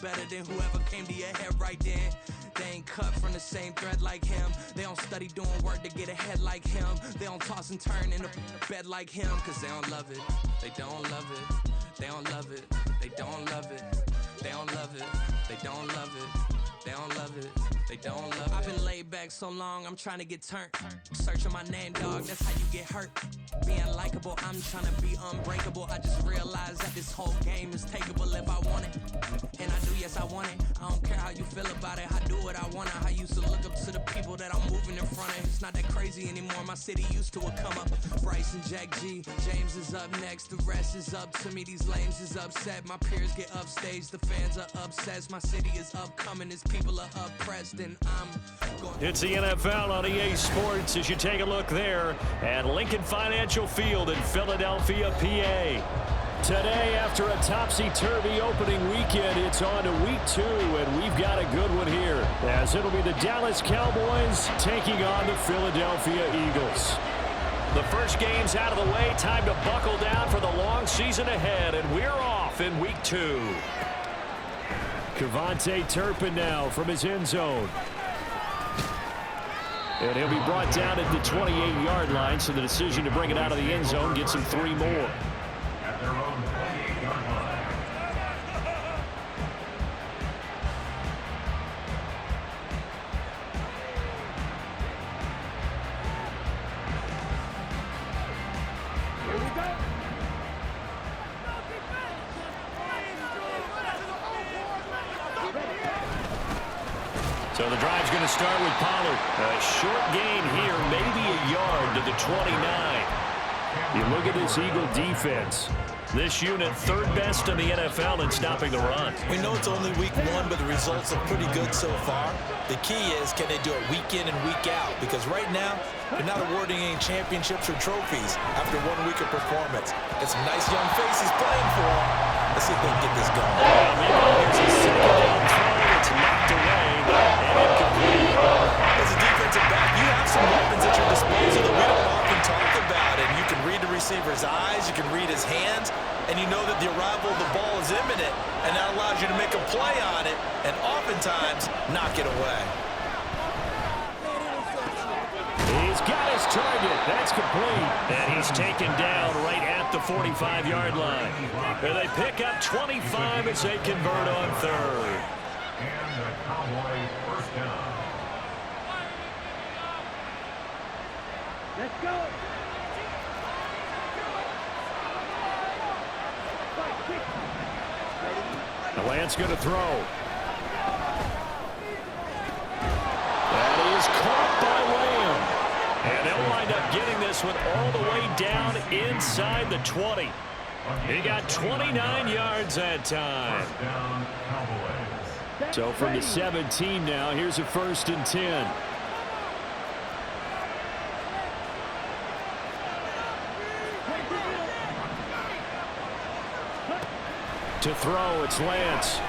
better than whoever came to your head right then. They ain't cut from the same thread like him. They don't study doing work to get ahead like him. They don't toss and turn in the bed like him. Cause they don't love it. They don't love it. They don't love it. They don't love it. They don't love it. They don't love it. They don't love it. They don't love it. I've been laid back so long, I'm trying to get turned. Searching my name, dog, that's how you get hurt. Being likable, I'm trying to be unbreakable. I just realized that this whole game is takeable if I want it. And I do, yes, I want it. I don't care how you feel about it. I do what I want. I used to look up to the people that I'm moving in front of. It's not that crazy anymore. My city used to a come up. Bryce and Jack G. James is up next. The rest is up to me. These lames is upset. My peers get upstage. The fans are obsessed. My city is upcoming. Its people are oppressed. And I'm going. It's the NFL on EA Sports as you take a look there at Lincoln Financial Field in Philadelphia, PA. Today, after a topsy-turvy opening weekend, it's on to week 2, and we've got a good one here, as it'll be the Dallas Cowboys taking on the Philadelphia Eagles. The first game's out of the way, time to buckle down for the long season ahead, and we're off in week 2. Kevontae Turpin now from his end zone. And he'll be brought down at the 28-yard line, so the decision to bring it out of the end zone gets him 3 more. At their own 28-yard line. Here we go. So the drive's going to start with Pollard. A short gain here, maybe a yard to the 29. You look at this Eagle defense. This unit, 3rd best in the NFL in stopping the run. We know it's only week 1, but the results are pretty good so far. The key is, can they do it week in and week out? Because right now, they're not awarding any championships or trophies after 1 week of performance. Got some nice young faces playing for them. Let's see if they can get this going. Here's a second down throw. It's knocked away and incomplete. As a defensive back, you have some weapons at your disposal that we don't often talk about. And you can read the receiver's eyes, you can read his hands, and you know that the arrival of the ball is imminent, and that allows you to make a play on it and oftentimes knock it away. He's got his target. That's complete. And he's taken down right at the 45-yard line. And they pick up 25 as they convert on 3rd. And the Cowboys first down. Let's go. The Lance going to throw. That is caught by Lamb. And they'll wind up getting this one all the way down inside the 20. He got 29 yards that time. First down, Cowboys. So from the 17 now, here's a 1st and 10. To throw, it's Lance.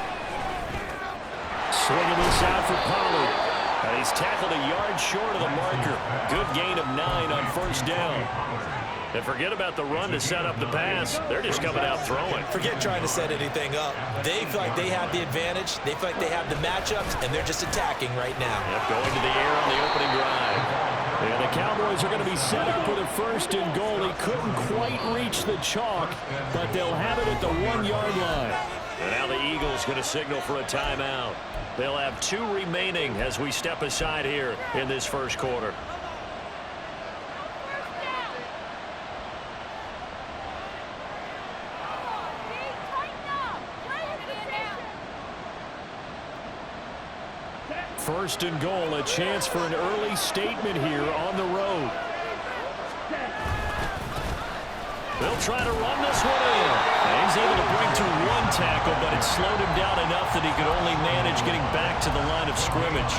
Swinging this out for Pollard. And he's tackled a yard short of the marker. Good gain of 9 on 1st down. And forget about the run to set up the pass. They're just coming out throwing. Forget trying to set anything up. They feel like they have the advantage. They feel like they have the matchups, and they're just attacking right now. Yep, going to the air on the opening drive. And the Cowboys are going to be set up with a 1st and goal. He couldn't quite reach the chalk, but they'll have it at the 1-yard line. And now the Eagles going to signal for a timeout. They'll have 2 remaining as we step aside here in this first quarter. First and goal, a chance for an early statement here on the road. They'll try to run this one in. And he's able to bring through 1 tackle, but it slowed him down enough that he could only manage getting back to the line of scrimmage.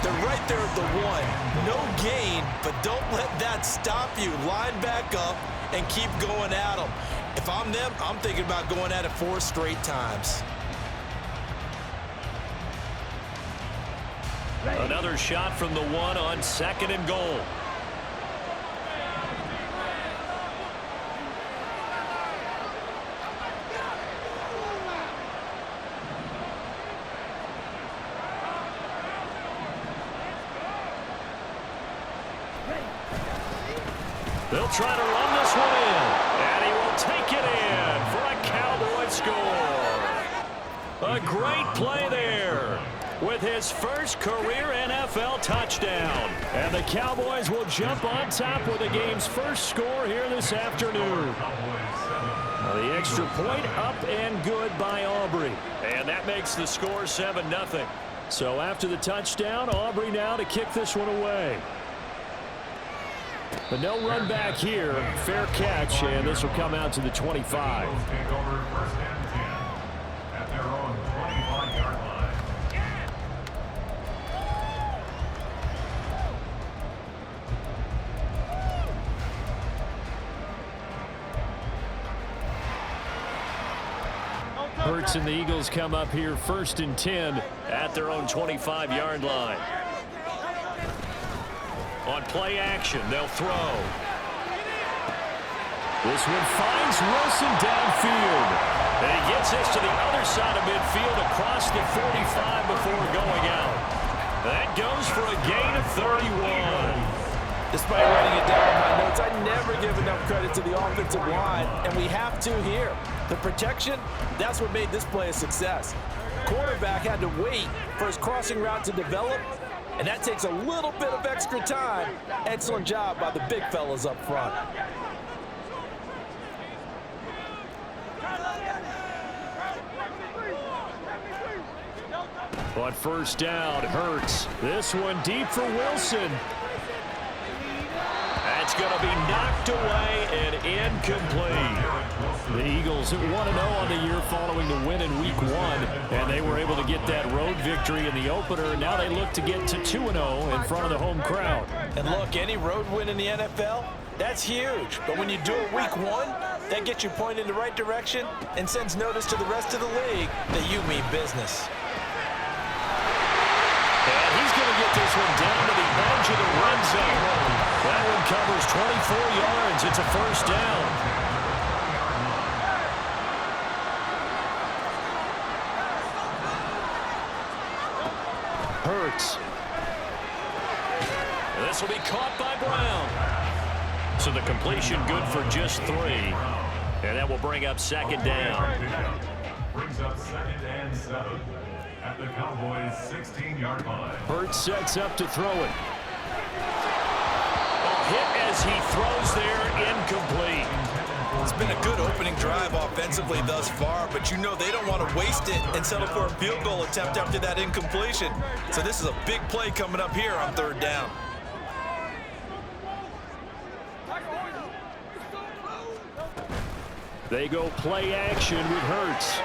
They're right there at the 1. No gain, but don't let that stop you. Line back up and keep going at them. If I'm them, I'm thinking about going at it 4 straight times. Another shot from the 1 on 2nd and goal. They'll try to run this one in, and he will take it in for a Cowboy score. A great play there with his first career NFL touchdown. And the Cowboys will jump on top with the game's first score here this afternoon. The extra point up and good by Aubrey. And that makes the score 7-0. So after the touchdown, Aubrey now to kick this one away. But no run back here. Fair catch, and this will come out to the 25. Take over first and 10 at their own 25-yard line. Hurts and the Eagles come up here first and 10 at their own 25-yard line. On play action, they'll throw. This one finds Wilson downfield. And he gets this to the other side of midfield across the 45 before going out. That goes for a gain of 31. Despite writing it down in my notes, I never give enough credit to the offensive line, and we have to here. The protection, that's what made this play a success. Quarterback had to wait for his crossing route to develop, and that takes a little bit of extra time. Excellent job by the big fellas up front. On first down, Hurts. This one deep for Wilson. That's going to be knocked away and incomplete. The Eagles 1-0 on the year following the win in Week 1, and they were able to get that road victory in the opener. Now they look to get to 2-0 in front of the home crowd. And look, any road win in the NFL, that's huge. But when you do it Week 1, that gets you pointed in the right direction and sends notice to the rest of the league that you mean business. And he's going to get this one down to the edge of the red zone. That one covers 24 yards. It's a first down. Hurts. This will be caught by Brown. So the completion good for just 3. And that will bring up second down. Brings up second and 7 at the Cowboys' 16-yard line. Hurts sets up to throw it. Hit as he throws there, incomplete. It's been a good opening drive offensively thus far, but you know they don't want to waste it and settle for a field goal attempt after that incompletion. So this is a big play coming up here on third down. They go play action with Hurts.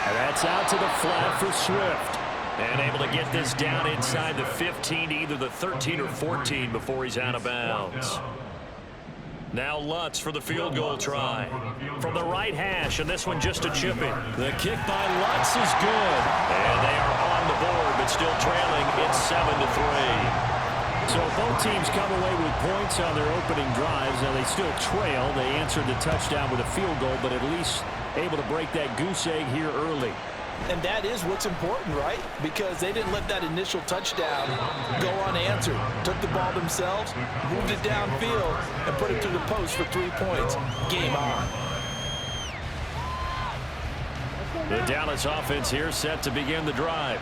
And that's out to the flat for Swift. And able to get this down inside the 15 to either the 13 or 14 before he's out of bounds. Now Lutz for the field goal try. From the right hash, and this one just a chip in. The kick by Lutz is good. And they are on the board, but still trailing. It's 7-3. So both teams come away with points on their opening drives. Now they still trail. They answered the touchdown with a field goal, but at least able to break that goose egg here early. And that is what's important, right? Because they didn't let that initial touchdown go unanswered. Took the ball themselves, moved it downfield, and put it through the post for 3 points. Game on. The Dallas offense here set to begin the drive.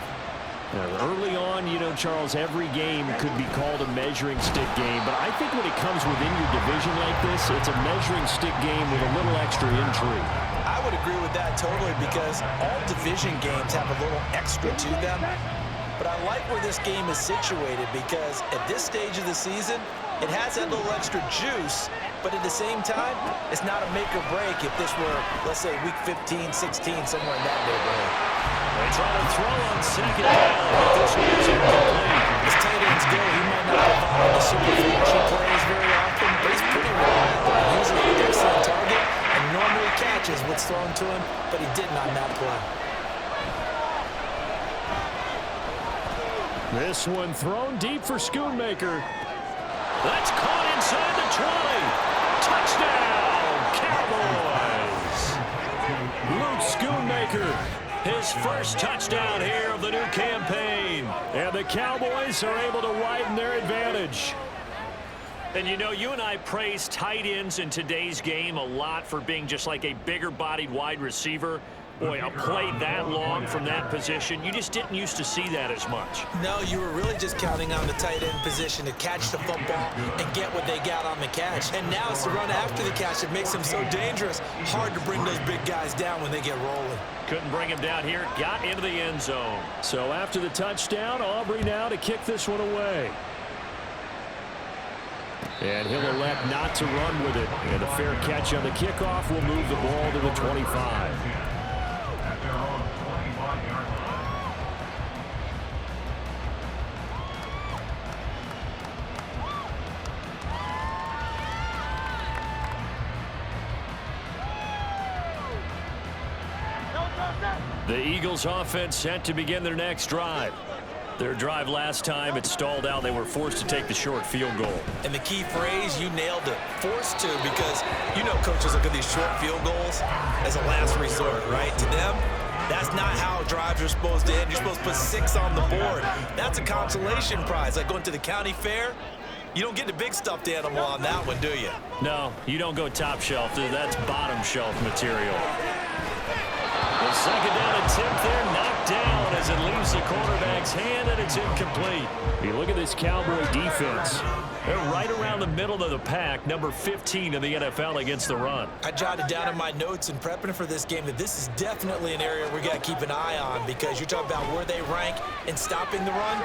Now, early on, you know, Charles, every game could be called a measuring stick game. But I think when it comes within your division like this, it's a measuring stick game with a little extra intrigue. I would agree with that totally because all division games have a little extra to them. But I like where this game is situated because at this stage of the season, it has that little extra juice. But at the same time, it's not a make or break if this were, let's say, week 15, 16, somewhere in that neighborhood. They try to throw on second down, but this one is incomplete. As tight ends go, he might not provide the super flashy plays very often, but he's pretty reliable. Usually an excellent target and normally catches what's thrown to him, but he didn't on that play. This one thrown deep for Schoonmaker. That's caught inside the 20. Touchdown, Cowboys. Luke Schoonmaker. His first touchdown here of the new campaign. And the Cowboys are able to widen their advantage. And you know, you and I praise tight ends in today's game a lot for being just like a bigger-bodied wide receiver. Boy, a play that long from that position, you just didn't used to see that as much. No, you were really just counting on the tight end position to catch the football and get what they got on the catch. And now it's the run after the catch that makes them so dangerous. Hard to bring those big guys down when they get rolling. Couldn't bring him down here, got into the end zone. So after the touchdown, Aubrey now to kick this one away. And he'll elect not to run with it. And a fair catch on the kickoff will move the ball to the 25. At their own 25-yard line. The Eagles offense set to begin their next drive. Their drive last time, it stalled out. They were forced to take the short field goal. And the key phrase, you nailed it. Forced to, because you know coaches look at these short field goals as a last resort, right? To them, that's not how drives are supposed to end. You're supposed to put 6 on the board. That's a consolation prize. Like going to the county fair, you don't get the big stuffed animal on that one, do you? No, you don't go top shelf. That's bottom shelf material. The second down attempt there, knocked down as it leaves the quarterback's hand, and it's incomplete. You look at this Cowboy defense. They're right around the middle of the pack, number 15 in the NFL against the run. I jotted down in my notes in prepping for this game that this is definitely an area we got to keep an eye on, because you're talking about where they rank in stopping the run,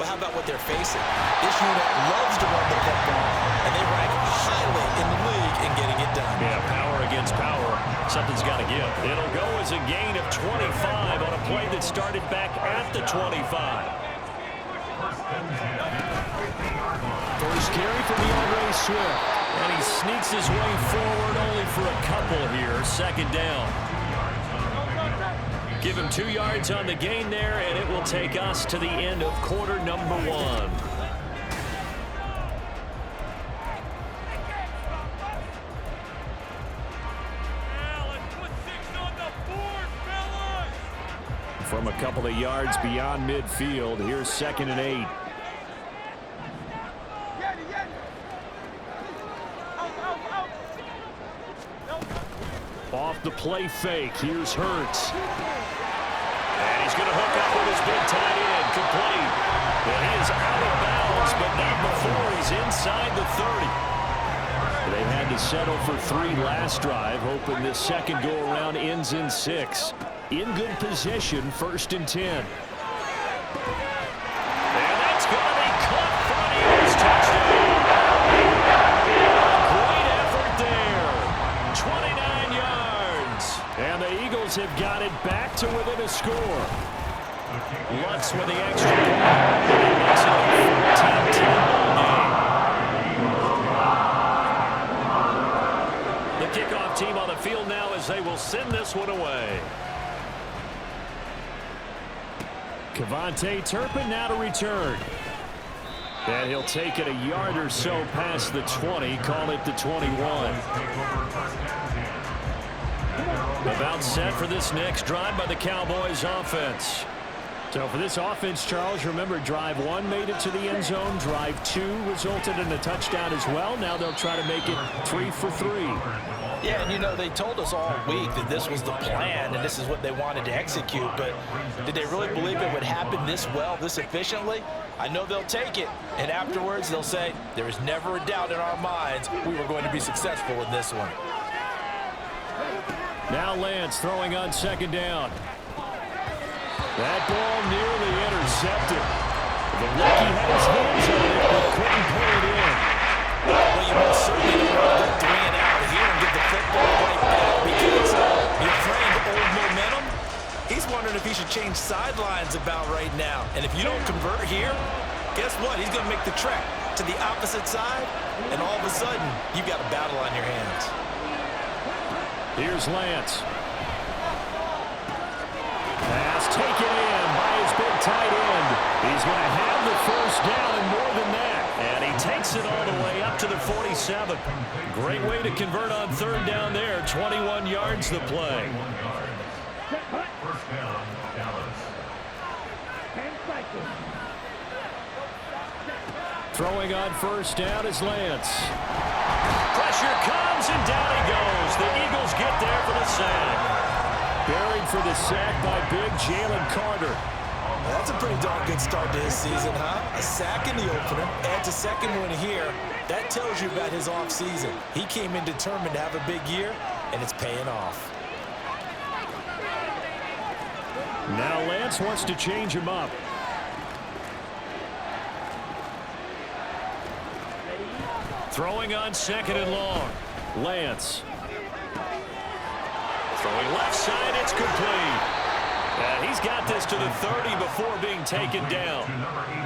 but how about what they're facing? This unit loves to run the football, and they rank highly in the league in getting it done. Yeah, power against power. Something's got to give. It'll go as a gain of 25 on a play that started back at the 25. First carry for DeAndre Swift. And he sneaks his way forward only for a couple here. Second down. Give him 2 yards on the gain there, and it will take us to the end of quarter number 1. From a couple of yards beyond midfield, here's 2nd and 8. Off the play fake, here's Hurts. And he's going to hook up with his big tight end, complete. And he is out of bounds, but not before he's inside the 30. They had to settle for 3 last drive, hoping this second go-around ends in 6. In good position, 1st and 10. And that's going to be caught for an Eagles touchdown. Great effort there. 29 yards. And the Eagles have got it back to within a score. Lutz with the extra point. It makes it a 14-10 game. The kickoff team on the field now as they will send this one away. Kevontae Turpin now to return. And he'll take it a yard or so past the 20, call it the 21. About set for this next drive by the Cowboys offense. So for this offense, Charles, remember drive 1 made it to the end zone. Drive 2 resulted in a touchdown as well. Now they'll try to make it 3 for 3. Yeah, and you know, they told us all week that this was the plan and this is what they wanted to execute, but did they really believe it would happen this well, this efficiently? I know they'll take it, and afterwards they'll say, there is never a doubt in our minds we were going to be successful in this one. Now Lance throwing on 2nd down. That ball nearly intercepted. The rookie had his hands on it, but couldn't pull it in. Well, you most certainly don't want to go 3 and out here and get the football right back, because you're playing old momentum. He's wondering if he should change sidelines about right now. And if you don't convert here, guess what? He's going to make the trek to the opposite side, and all of a sudden, you've got a battle on your hands. Here's Lance. Pass taken in by his big tight end. He's going to have the first down and more than that. And he takes it all the way up to the 47. Great way to convert on 3rd down there. 21 yards the play. First down, Dallas. Throwing on first down is Lance. Pressure comes, and down he goes. The Eagles get there for the sack. Buried for the sack by big Jalen Carter. That's a pretty darn good start to his season, huh? A sack in the opener, adds a second one here. That tells you about his offseason. He came in determined to have a big year, and it's paying off. Now Lance wants to change him up. Throwing on second and long. Lance. Throwing left side, it's complete. And he's got this to the 30 before being taken down.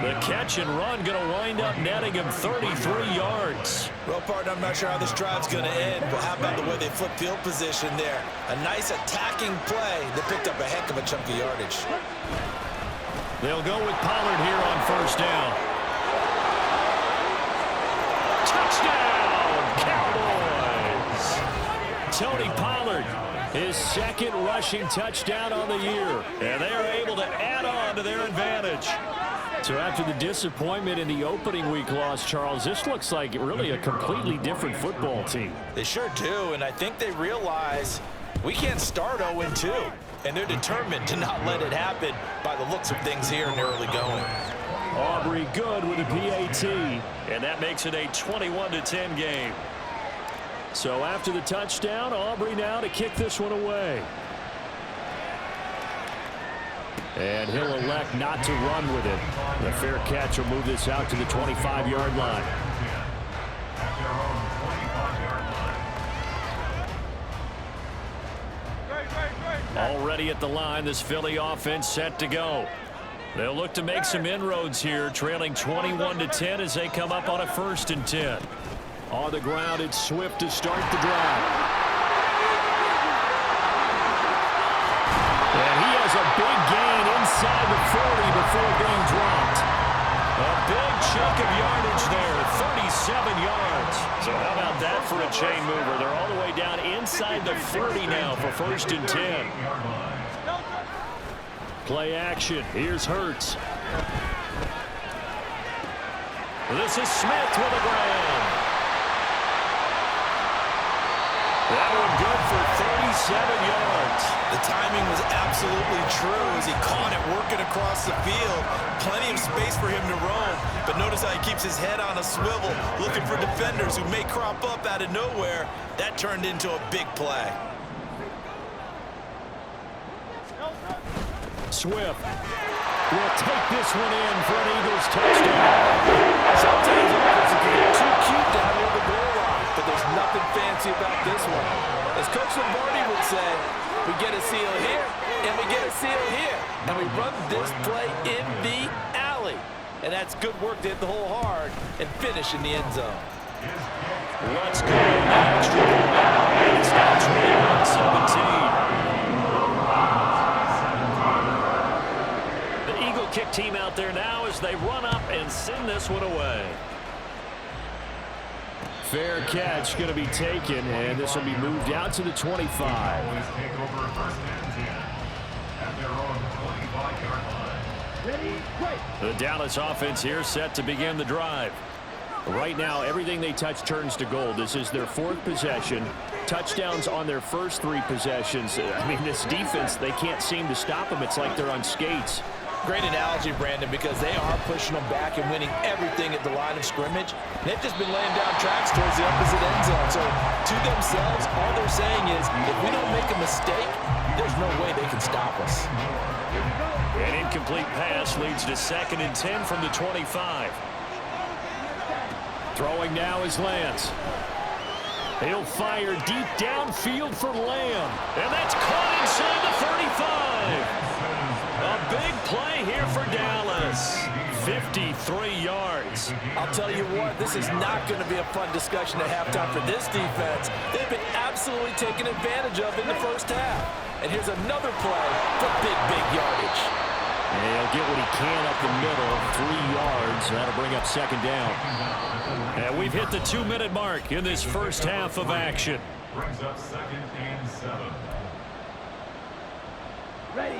The catch and run going to wind up netting him 33 yards. Well, partner, I'm not sure how this drive's going to end, but how about the way they flip field position there? A nice attacking play that picked up a heck of a chunk of yardage. They'll go with Pollard here on first down. Touchdown, Cowboys! Tony Pollard, his second rushing touchdown on the year. And they're able to add on to their advantage. So after the disappointment in the opening week loss, Charles, this looks like really a completely different football team. They sure do, and I think they realize we can't start 0-2. And they're determined to not let it happen by the looks of things here in the early going. Aubrey good with a PAT, and that makes it a 21-10 game. So after the touchdown, Aubrey now to kick this one away. And he'll elect not to run with it. The fair catch will move this out to the 25-yard line. Already at the line, this Philly offense set to go. They'll look to make some inroads here, trailing 21-10 as they come up on a 1st and 10. On the ground, it's Swift to start the drive. And he has a big gain inside the 40 before being dropped. A big chunk of yardage there, 37 yards. So how about that for a chain mover? They're all the way down inside the 30 now for 1st and 10. Play action. Here's Hurts. This is Smith with a grab. That one good for 37 yards. The timing was absolutely true as he caught it working across the field. Plenty of space for him to roam, but notice how he keeps his head on a swivel, looking for defenders who may crop up out of nowhere. That turned into a big play. Swift will take this one in for an Eagles touchdown. Sometimes offenses can get too cute down near the goal line, but there's nothing fancy about this one. As Coach Lombardi would say, we get a seal here, and we get a seal here. And we run this play in the alley. And that's good work to hit the hole hard and finish in the end zone. Let's go. Extra point. It's now 21-17. The Eagle kick team out there now as they run up and send this one away. Fair catch going to be taken, and this will be moved out to the 25. The Dallas offense here set to begin the drive. Right now, everything they touch turns to gold. This is their 4th possession. Touchdowns on their first 3 possessions. I mean, this defense, they can't seem to stop them. It's like they're on skates. Great analogy, Brandon, because they are pushing them back and winning everything at the line of scrimmage. They've just been laying down tracks towards the opposite end zone. So to themselves, all they're saying is, if we don't make a mistake, there's no way they can stop us. An incomplete pass leads to 2nd and 10 from the 25. Throwing now is Lance. He'll fire deep downfield for Lamb. And that's caught inside the 35. A big play here for Dallas. 53 yards. I'll tell you what, this is not going to be a fun discussion at halftime for this defense. They've been absolutely taken advantage of in the first half. And here's another play for big yardage. And he'll get what he can up the middle, 3 yards. That'll bring up 2nd down. And we've hit the 2-minute mark in this first half of action. Brings up 2nd and 7.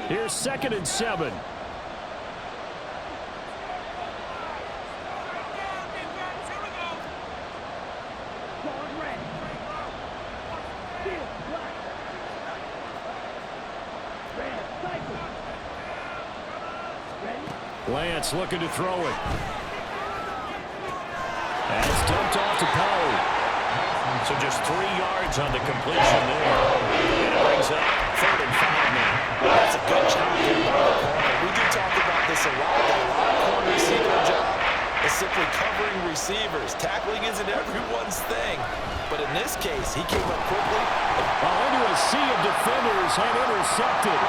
Here's 2nd and 7. Lance looking to throw it. And it's dumped off to Powell. So just 3 yards on the completion there. And it brings up 3rd and 5 now. That's a good job here by the corner. We do talk about this a lot. A lot of corners see their job is simply covering receivers. Tackling isn't everyone's thing. But in this case, he came up quickly. Into a sea of defenders and intercepted.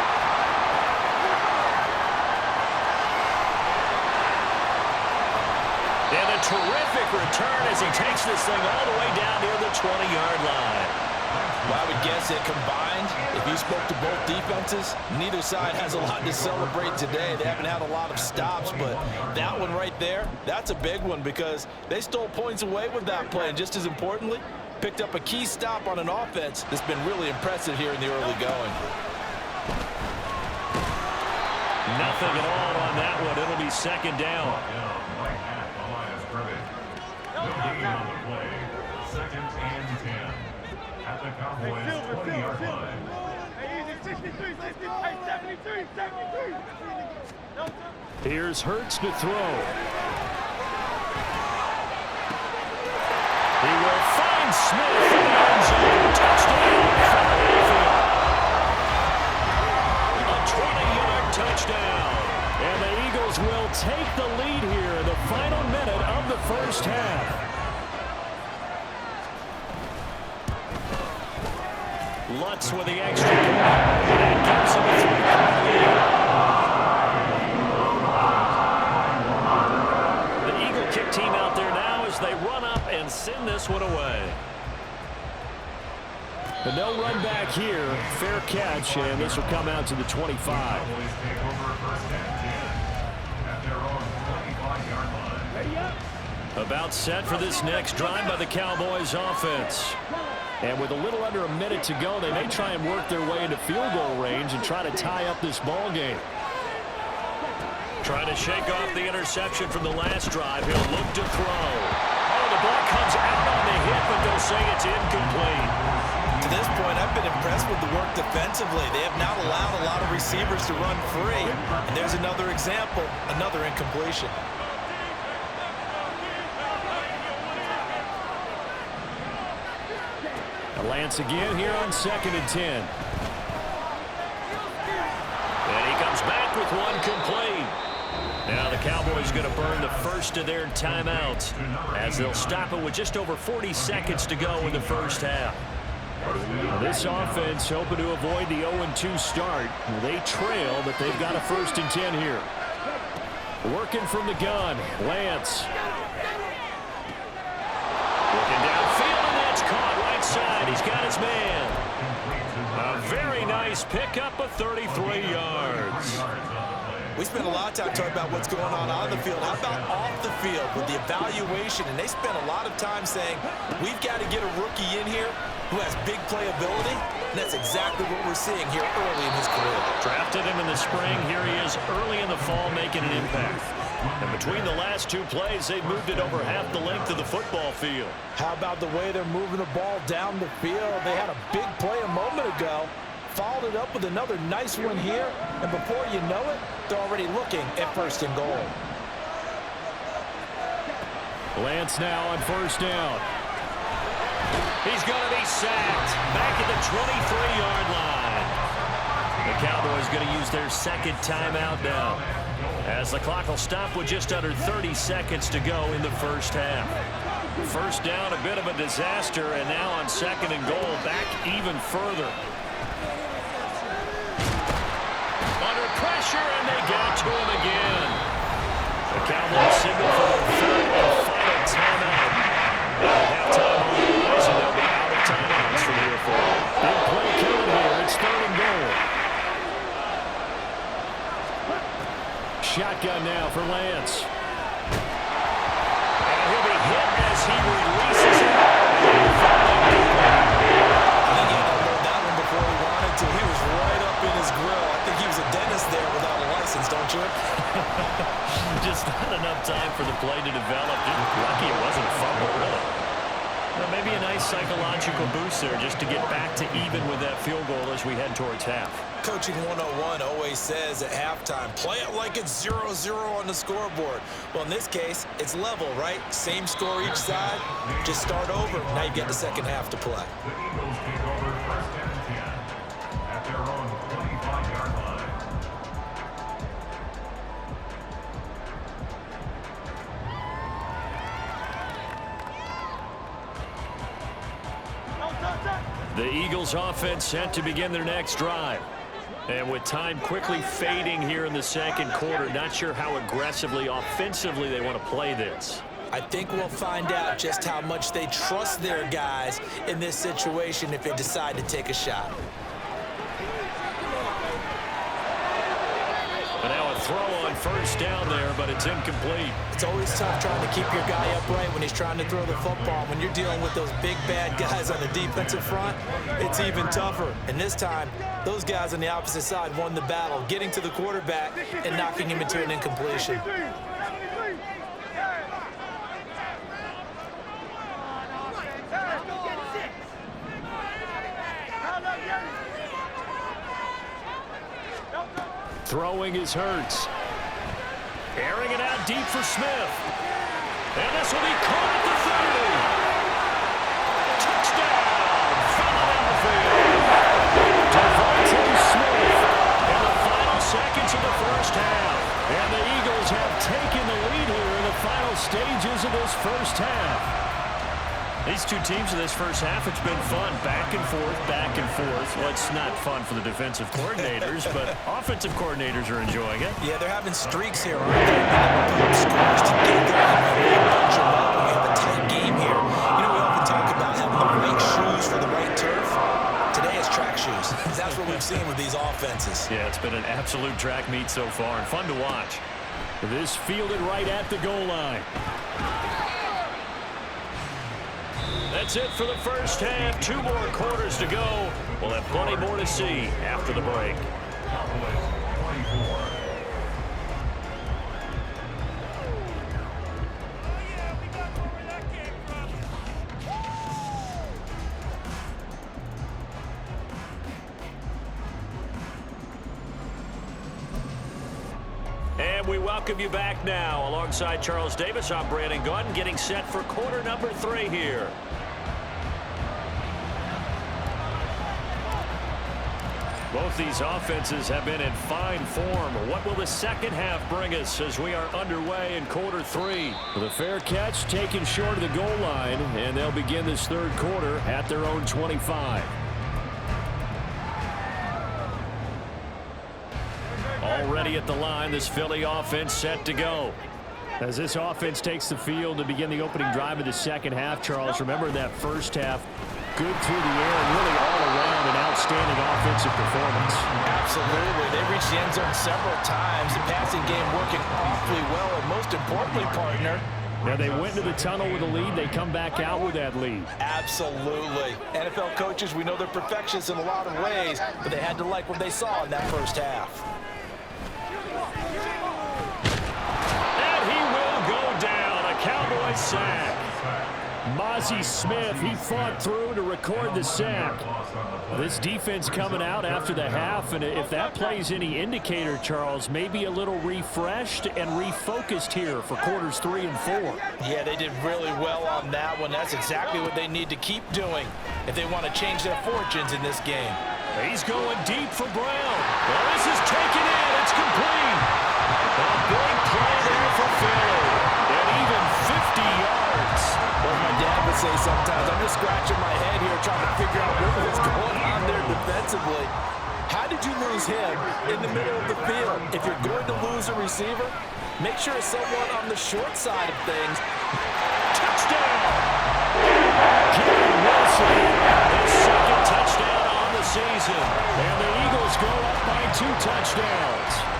And a terrific return as he takes this thing all the way down near the 20-yard line. Well, I would guess that combined, if you spoke to both defenses, neither side has a lot to celebrate today. They haven't had a lot of stops, but that one right there, that's a big one because they stole points away with that play. And just as importantly, picked up a key stop on an offense that's been really impressive here in the early going. Nothing at all on that one. It'll be 2nd down. No gain on the play. 2nd and 10. At the Cowboys 20-yard line. Here's Hurts to throw. He will find Smith in the end zone. Touchdown, Philadelphia. A 20-yard touchdown. And the Eagles will take the lead here in the final minute of the first half. Lutz with the extra point. And gives him a 3-point lead. The Eagle kick team out there now as they run up and send this one away. But no run back here. Fair catch, and this will come out to the 25. Cowboys take over 1st and 10 at their own 25-yard line. Ready up. About set for this next drive by the Cowboys offense. And with a little under a minute to go, they may try and work their way into field goal range and try to tie up this ball game. Trying to shake off the interception from the last drive. He'll look to throw. Oh, the ball comes out on the hit, but they'll say it's incomplete. To this point, I've been impressed with the work defensively. They have not allowed a lot of receivers to run free. And there's another example, another incompletion. Lance again here on 2nd and 10. And he comes back with one complete. Now the Cowboys going to burn the first of their timeouts as they'll stop it with just over 40 seconds to go in the first half. Now this offense hoping to avoid the 0-2 start. They trail, but they've got a 1st and 10 here. Working from the gun, Lance. Looking downfield, and that's caught right side. He's got his man. A very nice pickup of 33 yards. We spent a lot of time talking about what's going on the field. How about off the field with the evaluation? And they spent a lot of time saying, we've got to get a rookie in here who has big playability. And that's exactly what we're seeing here early in his career. Drafted him in the spring. Here he is early in the fall making an impact. And between the last 2 plays, they've moved it over half the length of the football field. How about the way they're moving the ball down the field? They had a big play a moment ago. Followed it up with another nice one here. And before you know it, they're already looking at 1st and goal. Lance now on 1st down. He's going to be sacked back at the 23-yard line. The Cowboys going to use their 2nd timeout now, as the clock will stop with just under 30 seconds to go in the first half. 1st down, a bit of a disaster, and now on 2nd and goal, back even further. Under pressure, and they got to him again. The Cowboys signal for their 3rd and final timeout. They'll have time on the rise, and they'll be out of timeouts from here forward. Big play coming here. It's 3rd and goal. Shotgun now for Lance. And he'll be hit as he releases it. I think he had to load that one before he wanted to. He was right up in his grill. I think he was a dentist there without a license, don't you? Just not enough time for the play to develop. Just lucky it wasn't a fumble, really. Well, maybe a nice psychological boost there just to get back to even with that field goal as we head towards half. Coaching 101 always says at halftime, play it like it's 0-0 on the scoreboard. Well, in this case, it's level, right? Same score each side. Just start over. Now you get the second half to play. The Eagles take over 1st and 10 at their own 25-yard line. The Eagles offense set to begin their next drive. And with time quickly fading here in the second quarter, not sure how aggressively, offensively they want to play this. I think we'll find out just how much they trust their guys in this situation if they decide to take a shot. But now a throw on first down there, but it's incomplete. It's always tough trying to keep your guy upright when he's trying to throw the football. When you're dealing with those big, bad guys on the defensive front, it's even tougher. And this time, those guys on the opposite side won the battle, getting to the quarterback and knocking him into an incompletion. Throwing is Hurts. Airing it out deep for Smith. And this will be caught at the 30. Touchdown, Philadelphia. Devontae Smith in the final seconds of the first half. And the Eagles have taken the lead here in the final stages of this first half. These two teams in this first half, it's been fun. Back and forth, back and forth. Well, it's not fun for the defensive coordinators, but offensive coordinators are enjoying it. Yeah, they're having streaks here, aren't they? Putting scores together and really bunch them up when we have a tight game here. You know, we often talk about having the right shoes for the right turf. Today it's track shoes. That's what we've seen with these offenses. Yeah, it's been an absolute track meet so far and fun to watch. This fielded right at the goal line. That's it for the first half. 2 more quarters to go. We'll have plenty more to see after the break. Cowboys 24. And we welcome you back now. Alongside Charles Davis, I'm Brandon Gunn, getting set for quarter number 3 here. Both these offenses have been in fine form. What will the second half bring us as we are underway in quarter 3? The fair catch taken short of the goal line, and they'll begin this third quarter at their own 25. Already at the line, this Philly offense set to go. As this offense takes the field to begin the opening drive of the second half, Charles, remember that first half, good through the air and really all around an outstanding offensive performance. Absolutely. They reached the end zone several times. The passing game working awfully well, and most importantly, partner, now they went to the tunnel with a lead. They come back out with that lead. Absolutely. NFL coaches, we know they're perfectionists in a lot of ways, but they had to like what they saw in that first half. And he will go down. A Cowboys sack. Mozzie Smith, he fought through to record the sack. This defense coming out after the half, and if that plays any indicator, Charles, maybe a little refreshed and refocused here for quarters 3 and 4. Yeah, they did really well on that one. That's exactly what they need to keep doing if they want to change their fortunes in this game. He's going deep for Brown. Well, this is taken in. It's complete. A big play there for Philly. And even 50 yards. Well, my dad would say sometimes, I'm just scratching my head here trying to figure out what was going on there defensively. How did you lose him in the middle of the field? If you're going to lose a receiver, make sure it's someone on the short side of things. Touchdown! Kevin Wilson, his second touchdown on the season. And the Eagles go up by 2 touchdowns.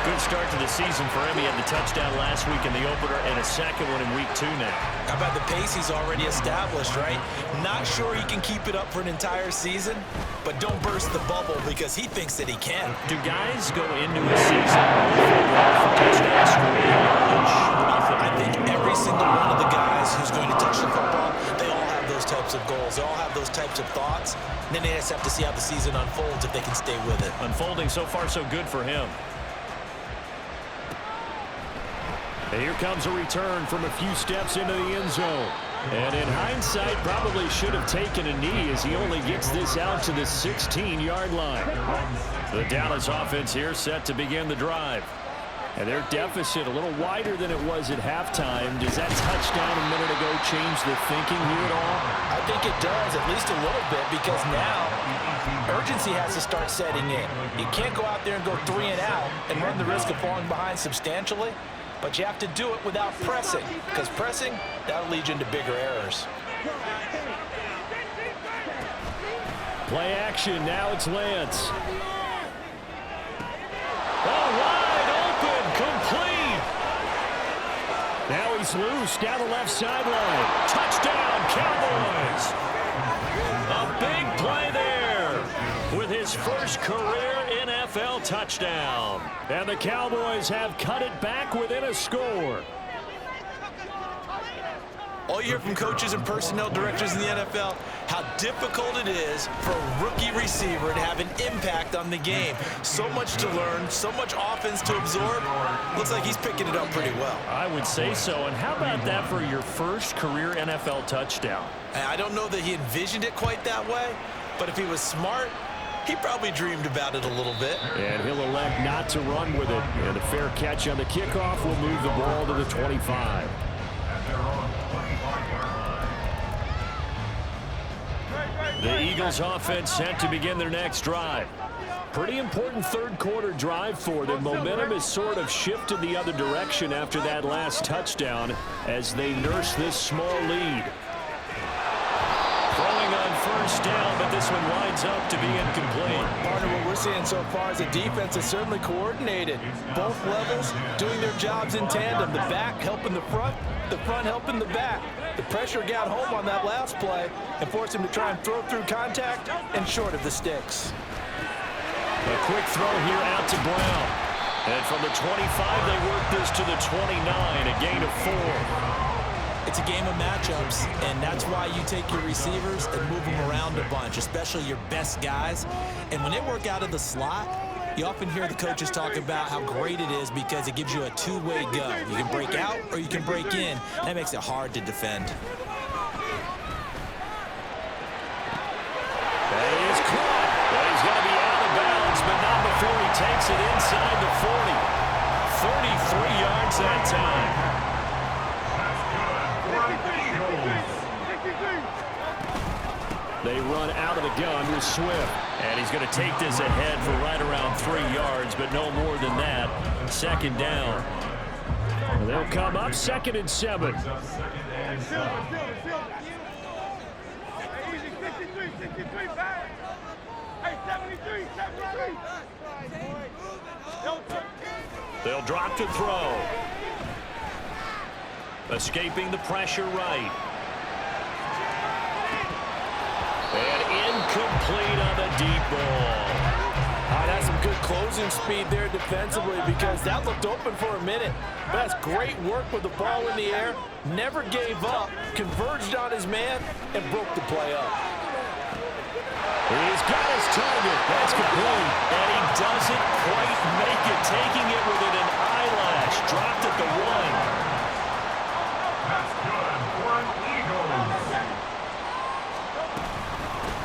Good start to the season for him. He had the touchdown last week in the opener and a second one in week 2 now. How about the pace he's already established, right? Not sure he can keep it up for an entire season, but don't burst the bubble because he thinks that he can. Do guys go into a season for touchdown scoring yardage? I think every single one of the guys who's going to touch the football, they all have those types of goals. They all have those types of thoughts. And then they just have to see how the season unfolds if they can stay with it. Unfolding so far so good for him. And here comes a return from a few steps into the end zone. And in hindsight, probably should have taken a knee as he only gets this out to the 16-yard line. The Dallas offense here set to begin the drive. And their deficit a little wider than it was at halftime. Does that touchdown a minute ago change the thinking here at all? I think it does, at least a little bit, because now urgency has to start setting in. You can't go out there and go 3 and out and run the risk of falling behind substantially, but you have to do it without pressing, because pressing, that'll lead you into bigger errors. Play action, now it's Lance. Oh, wide open, complete. Now he's loose down the left sideline. Touchdown, Cowboys. A big play there with his first career NFL touchdown. And the Cowboys have cut it back within a score. All you hear from coaches and personnel directors in the NFL, how difficult it is for a rookie receiver to have an impact on the game. So much to learn, so much offense to absorb. Looks like he's picking it up pretty well. I would say so. And how about that for your first career NFL touchdown? I don't know that he envisioned it quite that way, but if he was smart, he probably dreamed about it a little bit. And he'll elect not to run with it. And a fair catch on the kickoff will move the ball to the 25. The Eagles offense set to begin their next drive. Pretty important third quarter drive for them. Momentum has sort of shifted the other direction after that last touchdown as they nurse this small lead. Throwing on first down, but this one winds up to be incomplete. Partner, what we're seeing so far is the defense is certainly coordinated. Both levels doing their jobs in tandem. The back helping the front helping the back. The pressure got home on that last play and forced him to try and throw through contact and short of the sticks. A quick throw here out to Brown. And from the 25, they work this to the 29, a gain of 4. It's a game of matchups, and that's why you take your receivers and move them around a bunch, especially your best guys. And when they work out of the slot, you often hear the coaches talk about how great it is because it gives you a two-way go. You can break out or you can break in. That makes it hard to defend. That is caught. Well, he's going to be out of bounds, but not before he takes it inside the 40. 33 yards that time. They run out of the gun with Swift. And he's going to take this ahead for right around 3 yards, but no more than that. Second down. And they'll come up 2nd and 7. They'll drop to throw. Escaping the pressure right. And incomplete on the deep ball. That's some good closing speed there defensively because that looked open for a minute. That's great work with the ball in the air. Never gave up. Converged on his man and broke the play up. He's got his target. That's complete. And he doesn't quite make it. Taking it within an eyelash. Dropped at the 1. That's good for an Eagles.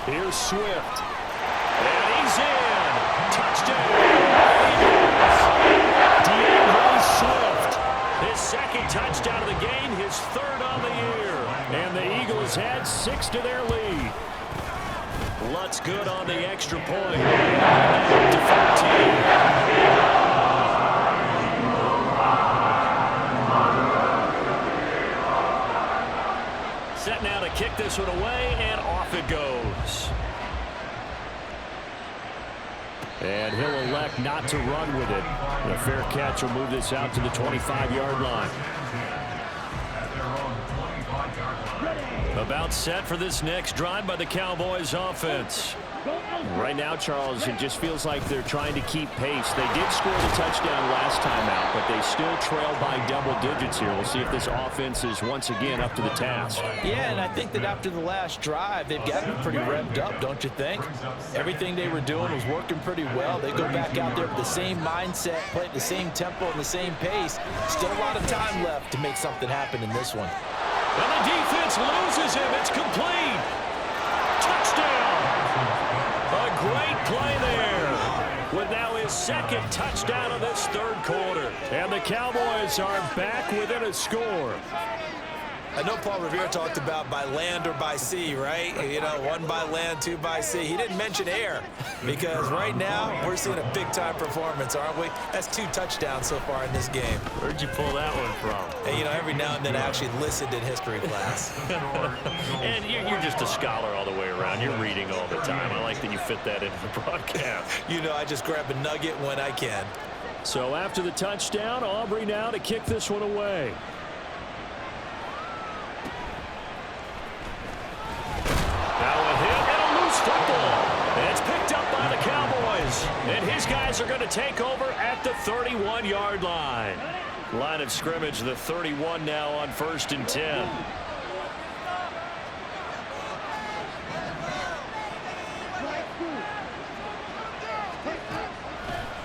Here's Swift. And he's in. Touchdown. DeAndre Swift. His second touchdown of the game. His third on the year. And the Eagles had 6 to their lead. Lutz good on the extra point. To 14. Set now to kick this one away, and off it goes. And he'll elect not to run with it. And a fair catch will move this out to the 25-yard line. About set for this next drive by the Cowboys offense. Right now, Charles, it just feels like they're trying to keep pace. They did score the touchdown last time out, but they still trail by double digits here. We'll see if this offense is once again up to the task. Yeah, and I think that after the last drive, they've gotten pretty revved up, don't you think? Everything they were doing was working pretty well. They go back out there with the same mindset, play at the same tempo and the same pace. Still a lot of time left to make something happen in this one. And the defense loses him. It's complete. Touchdown. A great play there. With now his second touchdown of this third quarter. And the Cowboys are back within a score. I know Paul Revere talked about by land or by sea, right? You know, one by land, two by sea. He didn't mention air because right now we're seeing a big-time performance, aren't we? That's 2 touchdowns so far in this game. Where'd you pull that one from? And, you know, every now and then I actually listened in history class. And you're just a scholar all the way around. You're reading all the time. I like that you fit that into the broadcast. You know, I just grab a nugget when I can. So after the touchdown, Aubrey now to kick this one away. Now a hit and a loose football. And it's picked up by the Cowboys. And his guys are going to take over at the 31-yard line. Line of scrimmage, the 31 now on 1st and 10.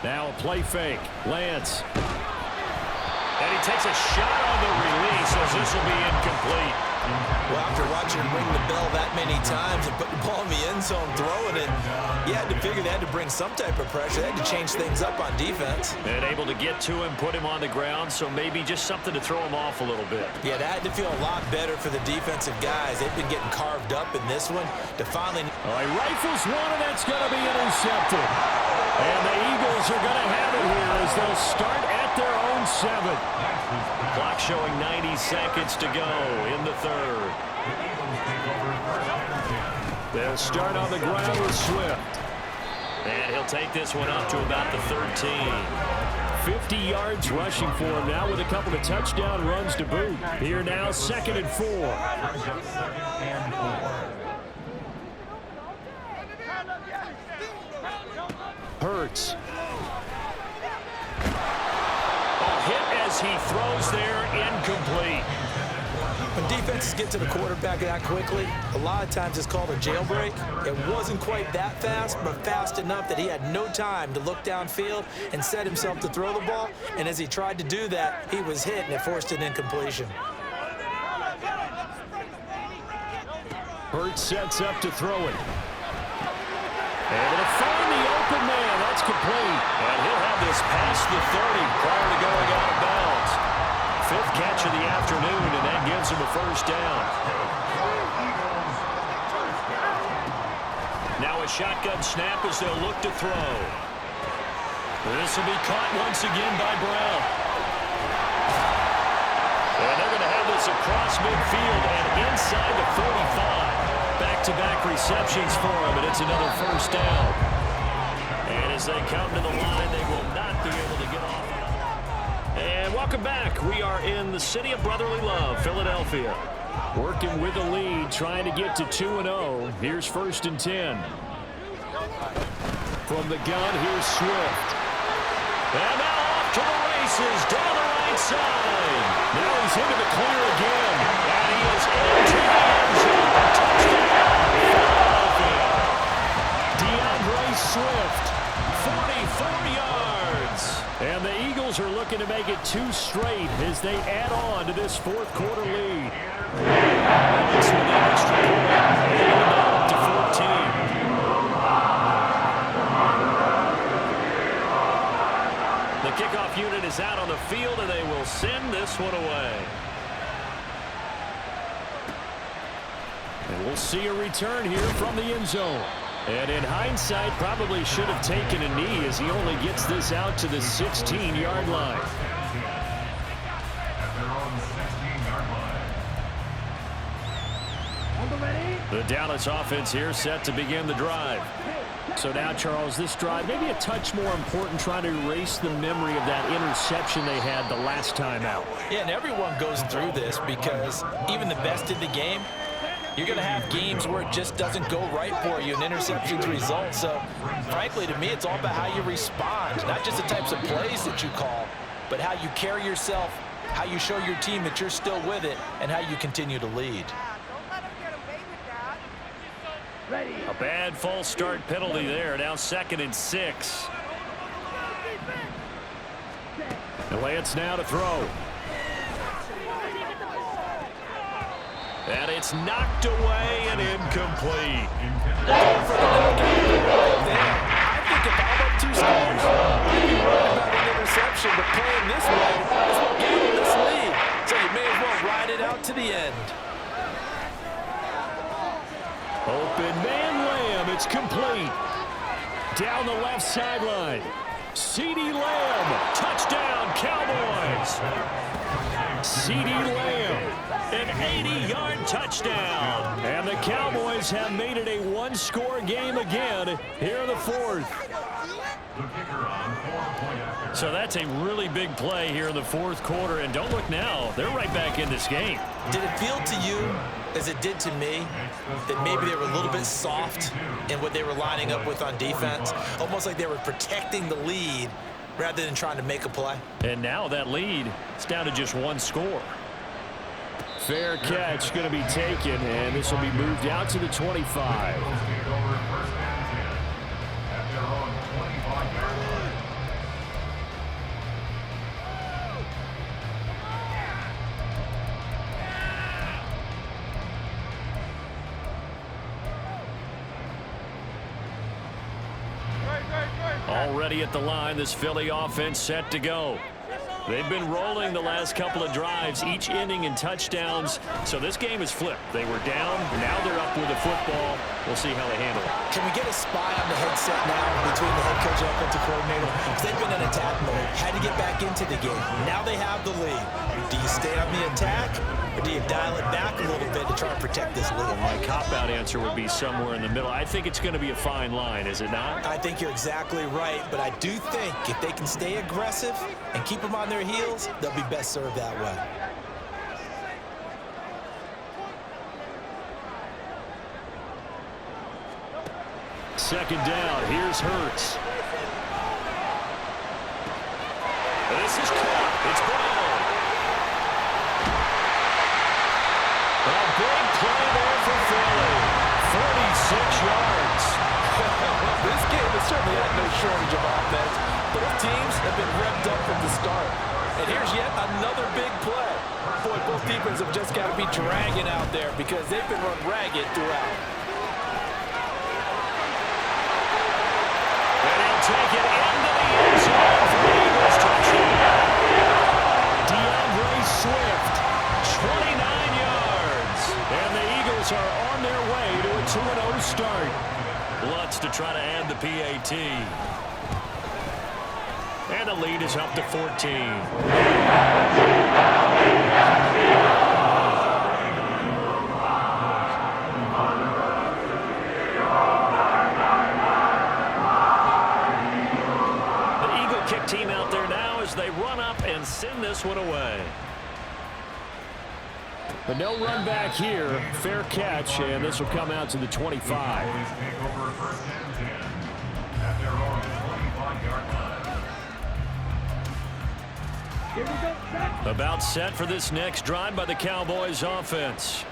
Now a play fake. Lance. And he takes a shot on the release as this will be incomplete. Well, after watching him ring the bell that many times and put the ball in the end zone, throwing it, you had to figure they had to bring some type of pressure. They had to change things up on defense. And able to get to him, put him on the ground, so maybe just something to throw him off a little bit. Yeah, that had to feel a lot better for the defensive guys. They've been getting carved up in this one to finally... Oh, he rifles one, and that's going to be intercepted. And the Eagles are going to have it here as they'll start at their own 7. Clock showing 90 seconds to go in the third. They'll start on the ground with Swift. And he'll take this one up to about the 13. 50 yards rushing for him now with a couple of touchdown runs to boot. Here now, 2nd and 4. Hurts. A hit as he throws there, incomplete. When defenses get to the quarterback that quickly, a lot of times it's called a jailbreak. It wasn't quite that fast, but fast enough that he had no time to look downfield and set himself to throw the ball. And as he tried to do that, he was hit, and it forced an incompletion. Hurts sets up to throw it. Able to find the open man. That's complete. And he'll have this past the 30 prior to going out of bounds. 5th catch of the afternoon, and that gives him a first down. Now a shotgun snap as they'll look to throw. This will be caught once again by Brown. And they're going to have this across midfield and inside the 45. Back-to-back receptions for him, and it's another first down. And as they come to the line, they will not be able to get off. And welcome back. We are in the city of brotherly love, Philadelphia. Working with the lead, trying to get to 2-0. Here's 1st and 10. From the gun, here's Swift. And now off to the races, down the right side. Now he's into the clear again. And he is into the end zone. Touchdown, Philadelphia. DeAndre Swift, 44 yards. And the Eagles are looking to make it 2 straight as they add on to this 4th quarter lead. It's with the extra point, and to 14. The kickoff unit is out on the field, and they will send this one away. And we'll see a return here from the end zone. And in hindsight, probably should have taken a knee as he only gets this out to the 16-yard line. The Dallas offense here set to begin the drive. So now, Charles, this drive maybe a touch more important, trying to erase the memory of that interception they had the last time out. Yeah, and everyone goes through this because even the best in the game, You're going to have games where it just doesn't go right for you and interceptions result. So, frankly, to me, it's all about how you respond, not just the types of plays that you call, but how you carry yourself, how you show your team that you're still with it, and how you continue to lead. A bad false start penalty there. Now 2nd and 6. The Lance now to throw. And it's knocked away and incomplete. I think if I'm up 2 scores, I'd be worried about an interception, but playing this way is what gave them this lead. So you may as well ride it out to the end. Open man Lamb. It's complete. Down the left sideline. CeeDee Lamb. Touchdown, Cowboys. CeeDee Lamb. An 80-yard touchdown. And the Cowboys have made it a one-score game again here in the 4th. So that's a really big play here in the 4th quarter. And don't look now. They're right back in this game. Did it feel to you, as it did to me, that maybe they were a little bit soft in what they were lining up with on defense? Almost like they were protecting the lead rather than trying to make a play. And now that lead is down to just 1 score. Fair catch going to be taken, and this will be moved out to the 25. Already at the line, this Philly offense set to go. They've been rolling the last couple of drives, each inning in touchdowns. So this game is flipped. They were down. Now they're up with the football. We'll see how they handle it. Can we get a spy on the headset now between the head coach and offensive coordinator? Because they've been in attack mode. Had to get back into the game. Now they have the lead. Do you stay on the attack, or do you dial it back a little bit to try to protect this lead? My cop-out answer would be somewhere in the middle. I think it's going to be a fine line, is it not? I think you're exactly right, but I do think if they can stay aggressive and keep them on their heels, they'll be best served that way. Second down. Here's Hurts. This is caught. It's Brown. A big play there for Philly. 46 yards. This game has certainly had no shortage of offense. Both teams have been revved up from the start. And here's yet another big play. Boy, both defenses have just got to be dragging out there because they've been run ragged throughout. And he'll take it into the end zone for the Eagles touchdown. DeAndre Swift, 29 yards. And the Eagles are on their way to a 2-0 start. Lutz to try to add the PAT. And the lead is up to 14. The Eagle kick team out there now as they run up and send this one away. But no run back here. Fair catch, and this will come out to the 25. About set for this next drive by the Cowboys offense.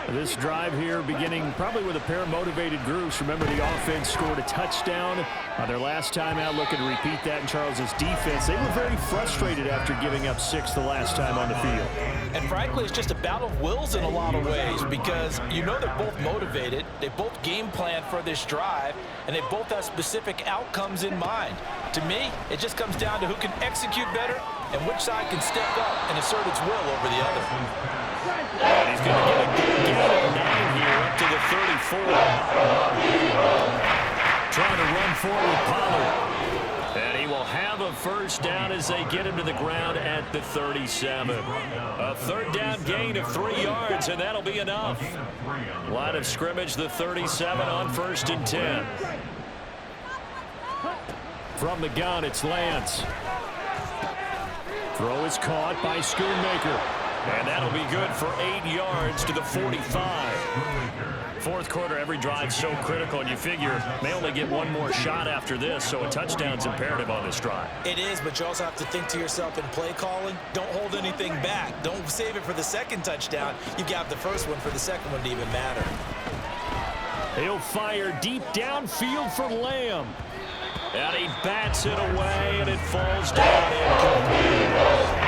This drive here beginning probably with a pair of motivated groups. Remember, the offense scored a touchdown their last time out. Looking to repeat that in Charles's defense. They were very frustrated after giving up 6 the last time on the field. And frankly, it's just a battle of wills in a lot of ways because you know they're both motivated. They both game plan for this drive, and they both have specific outcomes in mind. To me, it just comes down to who can execute better and which side can step up and assert its will over the other. And he's going to get a good gain of 9 here up to the 34. Trying to run forward Pollard. And he will have a first down as they get him to the ground at the 37. A third down gain of 3 yards, and that'll be enough. Line of scrimmage, the 37 on 1st and 10. From the gun, it's Lance. Throw is caught by Schoonmaker. And that'll be good for 8 yards to the 45. Fourth quarter, every drive's so critical, and you figure they only get one more shot after this, so a touchdown's imperative on this drive. It is, but you also have to think to yourself in play calling, don't hold anything back. Don't save it for the second touchdown. You got the first one for the second one to even matter. He'll fire deep downfield for Lamb. And he bats it away, and it falls down incomplete.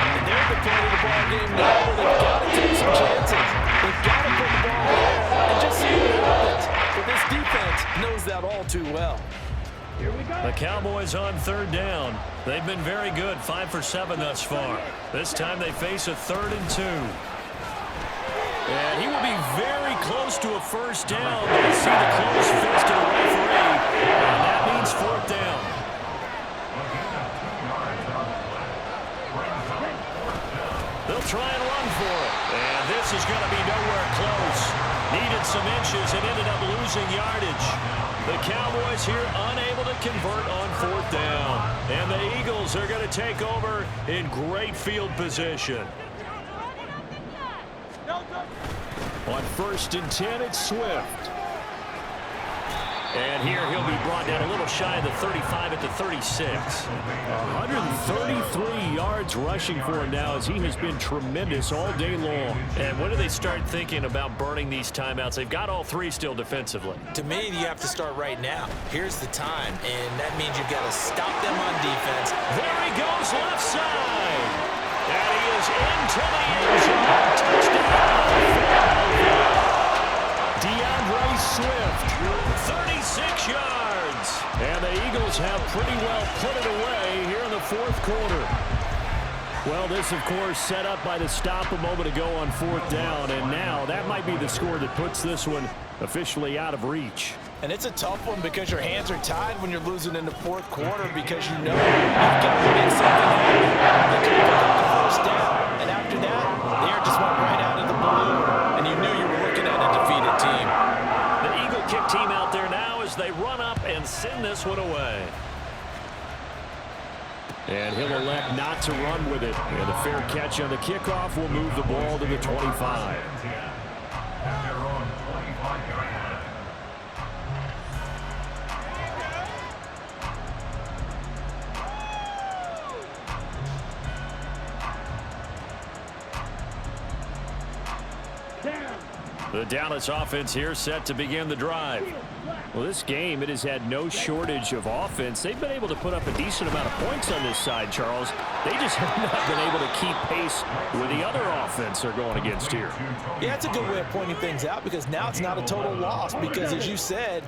And they're at the point of the ball game now where they've got to take some chances. They've got to put the ball in the air and just see what happens. But this defense knows that all too well. The Cowboys on third down. They've been very good, 5 for 7 thus far. This time they face a 3rd and 2. And he will be very close to a first down. You see the close fist of the referee, and that means 4th down. They'll try and run for it. And this is going to be nowhere close. Needed some inches and ended up losing yardage. The Cowboys here unable to convert on 4th down. And the Eagles are going to take over in great field position. On 1st and 10, it's Swift. And here he'll be brought down a little shy of the 35 at the 36. 133 yards rushing for him now as he has been tremendous all day long. And when do they start thinking about burning these timeouts? They've got all 3 still defensively. To me, you have to start right now. Here's the time, and that means you've got to stop them on defense. There he goes left side. And he is into the end zone. Touchdown. DeAndre Swift, 36 yards. And the Eagles have pretty well put it away here in the 4th quarter. Well, this, of course, set up by the stop a moment ago on 4th down. And now that might be the score that puts this one officially out of reach. And it's a tough one because your hands are tied when you're losing in the 4th quarter because you know you've got to make something happen. They could pick up the first down. And after that, the air just went right out of the balloon. And you knew you were looking at a defeated team. The Eagle kick team out there now as they run up and send this one away. And he'll elect not to run with it. And a fair catch on the kickoff will move the ball to the 25. The Dallas offense here set to begin the drive. Well, this game, it has had no shortage of offense. They've been able to put up a decent amount of points on this side, Charles. They just have not been able to keep pace with the other offense they're going against here. Yeah, it's a good way of pointing things out because now it's not a total loss because, as you said,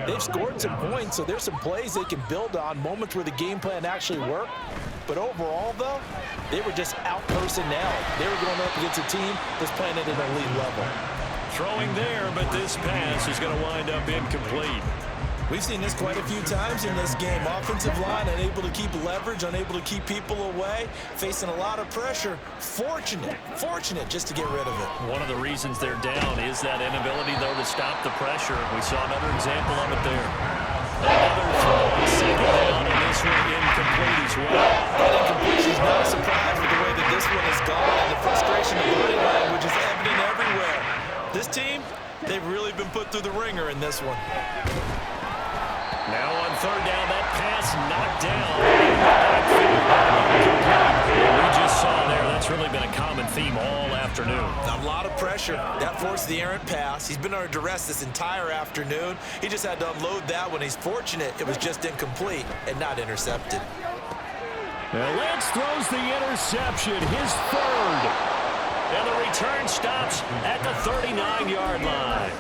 they've scored some points, so there's some plays they can build on, moments where the game plan actually worked. But overall, though, they were just out-personnel. They were going up against a team that's playing at an elite level. Throwing there, but this pass is going to wind up incomplete. We've seen this quite a few times in this game. Offensive line unable to keep leverage, unable to keep people away, facing a lot of pressure. Fortunate just to get rid of it. One of the reasons they're down is that inability, though, to stop the pressure. We saw another example of it there. Another throw on 2nd down, and this one incomplete as well. That incompletion is not a surprise with the way that this one has gone, and the frustration of body language is evident everywhere. This team, they've really been put through the ringer in this one. Now on 3rd down, that pass knocked down. We just saw there, that's really been a common theme all afternoon. A lot of pressure. That forced the errant pass. He's been under duress this entire afternoon. He just had to unload that one. He's fortunate it was just incomplete and not intercepted. Now Lance throws the interception, his 3rd. And the return stops at the 39-yard line.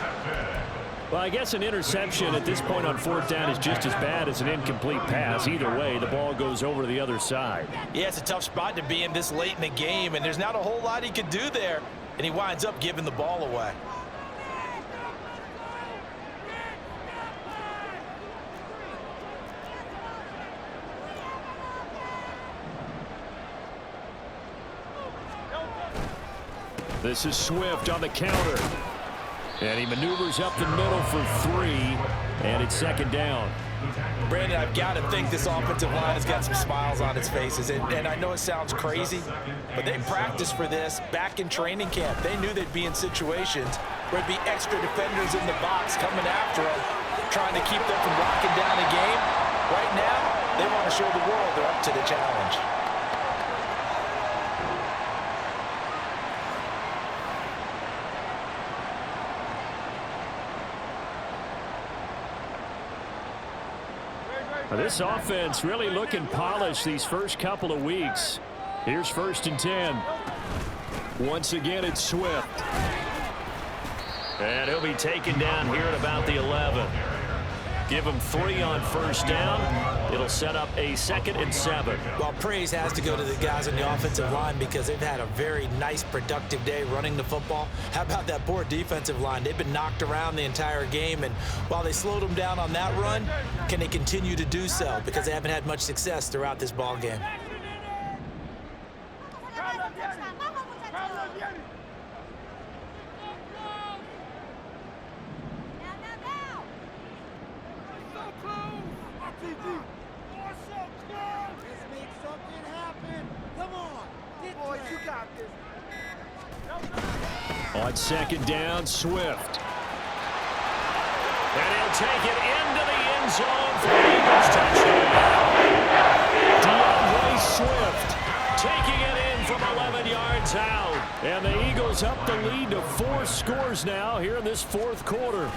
Well, I guess an interception at this point on 4th down is just as bad as an incomplete pass. Either way, the ball goes over to the other side. Yeah, it's a tough spot to be in this late in the game, and there's not a whole lot he could do there. And he winds up giving the ball away. This is Swift on the counter. And he maneuvers up the middle for 3, and it's 2nd down. Brandon, I've got to think this offensive line has got some smiles on its faces. And I know it sounds crazy, but they practiced for this back in training camp. They knew they'd be in situations where there'd be extra defenders in the box coming after them, trying to keep them from locking down a game. Right now, they want to show the world they're up to the challenge. This offense really looking polished these first couple of weeks. Here's 1st and 10. Once again, it's Swift. And he'll be taken down here at about the 11. Give him 3 on 1st down. It'll set up a 2nd and 7. Well, praise has to go to the guys on the offensive line because they've had a very nice, productive day running the football. How about that poor defensive line? They've been knocked around the entire game, and while they slowed them down on that run, can they continue to do so? Because they haven't had much success throughout this ball game. On 2nd down, Swift. And he'll take it into the end zone for the Eagles touchdown. DeAndre Swift taking it in from 11 yards out. And the Eagles up the lead to 4 scores now here in this 4th quarter.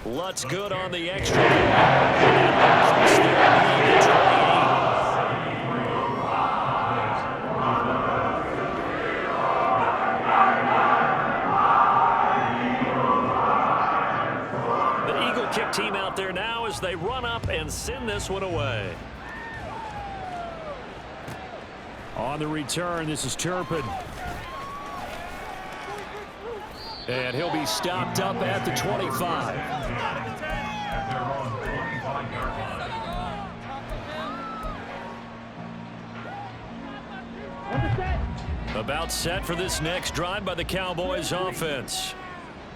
Lutz good on the extra point. Increase their lead to 28. Kick team out there now as they run up and send this one away. On the return, this is Turpin. And he'll be stopped up at the 25. About set for this next drive by the Cowboys offense.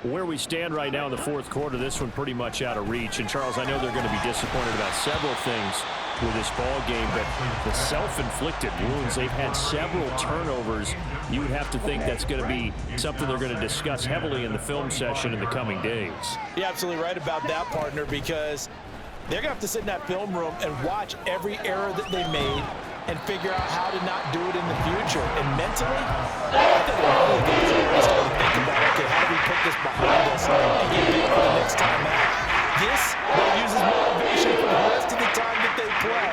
Where we stand right now in the 4th quarter, this one pretty much out of reach. And, Charles, I know they're going to be disappointed about several things with this ball game, but the self-inflicted wounds, they've had several turnovers. You would have to think that's going to be something they're going to discuss heavily in the film session in the coming days. You're absolutely right about that, partner, because they're going to have to sit in that film room and watch every error that they made and figure out how to not do it in the future. And mentally, I think they're really going to start to think about, okay, how do we put this behind us and get ready for the next time out? This will use as motivation for the rest of the time that they play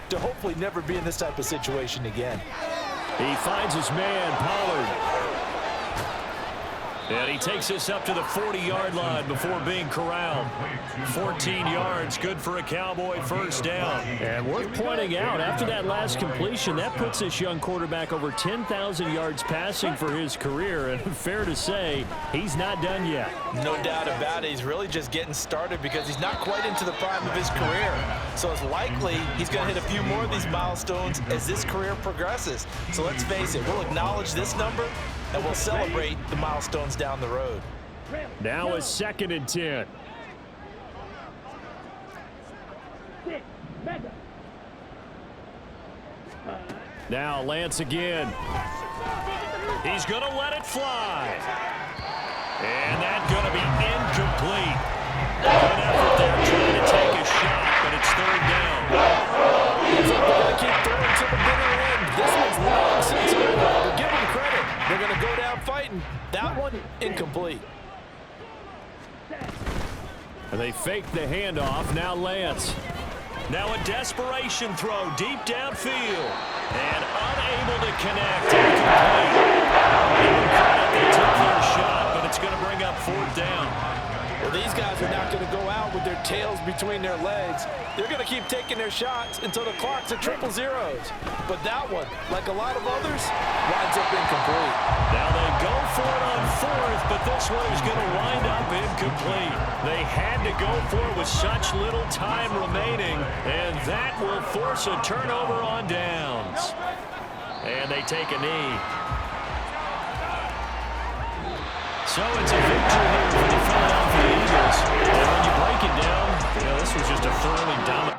to hopefully never be in this type of situation again. He finds his man, Pollard. And he takes this up to the 40-yard line before being corralled. 14 yards, good for a Cowboy 1st down. And worth pointing out, after that last completion, that puts this young quarterback over 10,000 yards passing for his career. And fair to say, he's not done yet. No doubt about it. He's really just getting started because he's not quite into the prime of his career. So it's likely he's going to hit a few more of these milestones as this career progresses. So let's face it, we'll acknowledge this number, and we'll celebrate the milestones down the road. Now a 2nd and 10. Now Lance again. He's going to let it fly. And that's going to be incomplete. Good effort there trying to take a shot, but it's 3rd down. They're going to keep throwing to the bitter end. This one's long since over. But give them credit. They're going to go down fighting. That one, incomplete. And they fake the handoff. Now Lance. Now a desperation throw deep downfield. And unable to connect. Incomplete. They took their shot, but it's going to bring up 4th down. Well, these guys are not going to go out with their tails between their legs. They're going to keep taking their shots until the clock's at 000. But that one, like a lot of others, winds up incomplete. Now they go for it on 4th, but this one is going to wind up incomplete. They had to go for it with such little time remaining, and that will force a turnover on downs. And they take a knee. So it's a victory here for the Philadelphia Eagles. And when you break it down, this was just a thoroughly dominant.